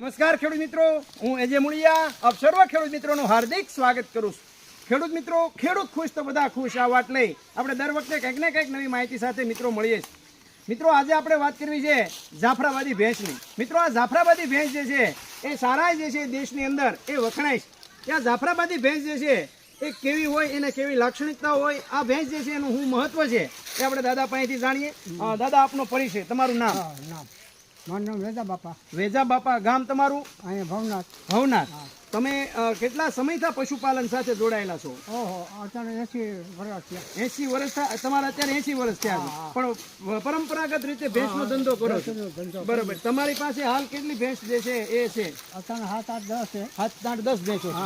નમસ્કાર ખેડૂત મિત્રો, હું એજે મુળિયા આપ સર્વ ખેડૂત મિત્રોનું હાર્દિક સ્વાગત કરું છું. ખેડૂત મિત્રો, ખેડૂત ખુશ તો બધા ખુશ આ વાત લઈ આપણે દર વખતે કંઈક ને કંઈક નવી માહિતી સાથે મિત્રો મળીએ છીએ. મિત્રો આજે આપણે વાત કરવી છે જાફરાબાદી ભેંસની. મિત્રો આ જાફરાબાદી ભેંસ જે છે એ સારા જે છે દેશની અંદર એ વખણાય છે. ત્યાં જાફરાબાદી ભેંસ જે છે એ કેવી હોય, એને કેવી લાક્ષણિકતા હોય, આ ભેંસ જે છે એનું શું મહત્વ છે એ આપણે દાદા પાસેથી જાણીએ. દાદા આપનો પરિચય, તમારું નામ? મારું નામ વેજા બાપા. વેજા બાપા, ગામ તમારું? અહીંયા ભવનાથ. ભવનાથ. તમે કેટલા સમયથી પશુપાલન સાથે જોડાયેલા છો? ઓહો, અત્યારે 80 વર્ષ થયા. 80 વર્ષ તમારા અત્યારે 80 વર્ષ થયા છે. પણ પરંપરાગત રીતે ભેંસનો ધંધો કરો છો? બરોબર. તમારી પાસે હાલ કેટલી ભેંસ જે છે એ છે? અત્યારે 7-8-10 છે. 7-8-10 ભેંસો છે.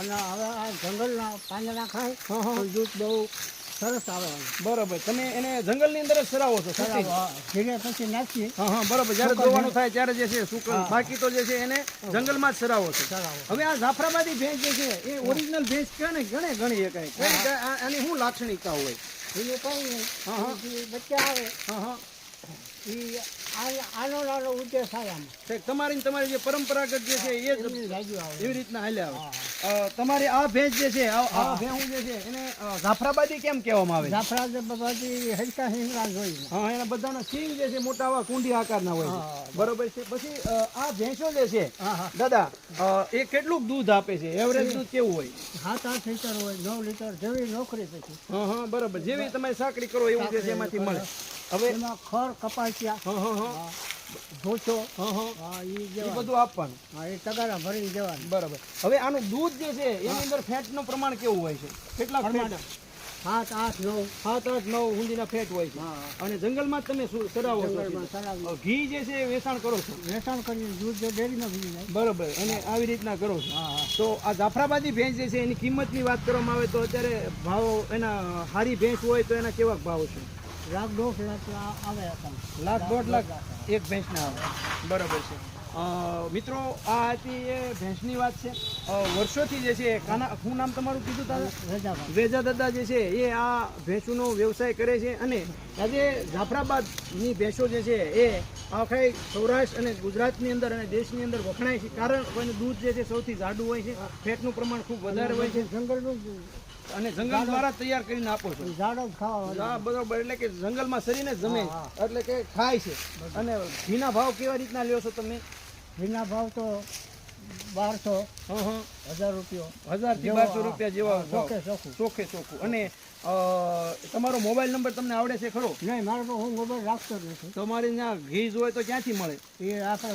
અને હવે આ જંગલના પાંદડા ખાય તો દૂધ બહુ સરસ આવે. બરોબર. તમે એને જંગલની અંદર જ સરાવો છો? ધીરે પછી નાખીએ. બરોબર. જયારે દોવાનું થાય ત્યારે જે છે સુકલ, બાકી તો જે છે એને જંગલમાં જ સરાવો છો. હવે આ જાફરાબાદી ભેંસ જે છે એ ઓરિજિનલ ભેંસ કે ને ગણી શકાય. આની શું લાક્ષણિકતા હોય? એને કઈ નહીં, બચ્ચા આવે એ આનો નાનો ઉદ્દેશ થાય. આમાં તમારી જે પરંપરાગત જે છે એ જ એવી રીતના હાલ્યા આવે. તમારી આ ભેંસ જે છે, આ ભેંસ જે છે એને જાફરાબાદી કેમ કહેવામાં આવે? જાફરાબાદી હલકા હિંગરા જોઈ. હા, એના બધાના સિંગ જે છે મોટા આવા કુંડી આકારના હોય છે. બરોબર છે. પછી આ ભેંસો જે છે દાદા, એ કેટલું દૂધ આપે છે? એવરેજ દૂધ કેવું હોય? 7-8 લીટર હોય, 9 લીટર જેવી નોકરી પછી. બરોબર. જેવી તમે સાકરી કરો એવું જે છે એમાંથી મળે. હવે એમાં ખર કપાસિયા ભૂસો એ બધું આપવાનું. એ તગારા ભરીને દેવાનું. બરોબર. હવે આનું દૂધ જે છે એની અંદર ફેટનું પ્રમાણ કેવું હોય છે? કેટલા ફેટ? 7-8-9 7-8-9 ઊંધીના ફેટ હોય છે. અને જંગલમાં જ તમે શું સરાવો છો? ઘી જે છે એ વેચાણ કરો છો? વેચાણ કરીને દૂધ ડેરીમાં ભરી જાય. બરોબર. અને આવી રીતના કરો છો. તો આ જાફરાબાદી ભેંસ જે છે એની કિંમતની વાત કરવામાં આવે તો અત્યારે ભાવ એના હારી ભેંસ હોય તો એના કેવા ભાવ છે? 1,00,000-1,50,000 આવે. 1,00,000-1,50,000 એક ભેંસના આવે. બરોબર છે. મિત્રો આ હતી એ ભેંસની વાત છે. વર્ષોથી જે છે શું નામ તમારું કીધું તારે? વેજા દાદા જે છે એ આ ભેંસોનો વ્યવસાય કરે છે. અને આજે જાફરાબાદની ભેંસો જે છે એ આખા સૌરાષ્ટ્ર અને ગુજરાતની અંદર અને દેશની અંદર વખણાય છે. કારણ કોઈનું દૂધ જે છે સૌથી જાડું હોય છે, ફેટનું પ્રમાણ ખૂબ વધારે હોય છે. જંગલનું અને જંગલ દ્વારા તૈયાર કરીને આપો છો? ઝાડો ખાવા. બરોબર. એટલે કે જંગલમાં સરીને જમે એટલે કે ખાય છે. અને ઘીના ભાવ કેવા રીતના લ્યો છો તમે? ઘીના ભાવ તો 1,200 1,000 રૂપિયા, 1,000 થી 1,200 રૂપિયા જેવા ચોખ્ખે ચોખ્ખું. અને તમારો મોબાઈલ નંબર તમને આવડે છે ખરો? નહીં, મારો તો હું મોબાઈલ રાખતો જ નથી. તમારે ત્યાં ઘી હોય તો ક્યાંથી મળે? એ આપણે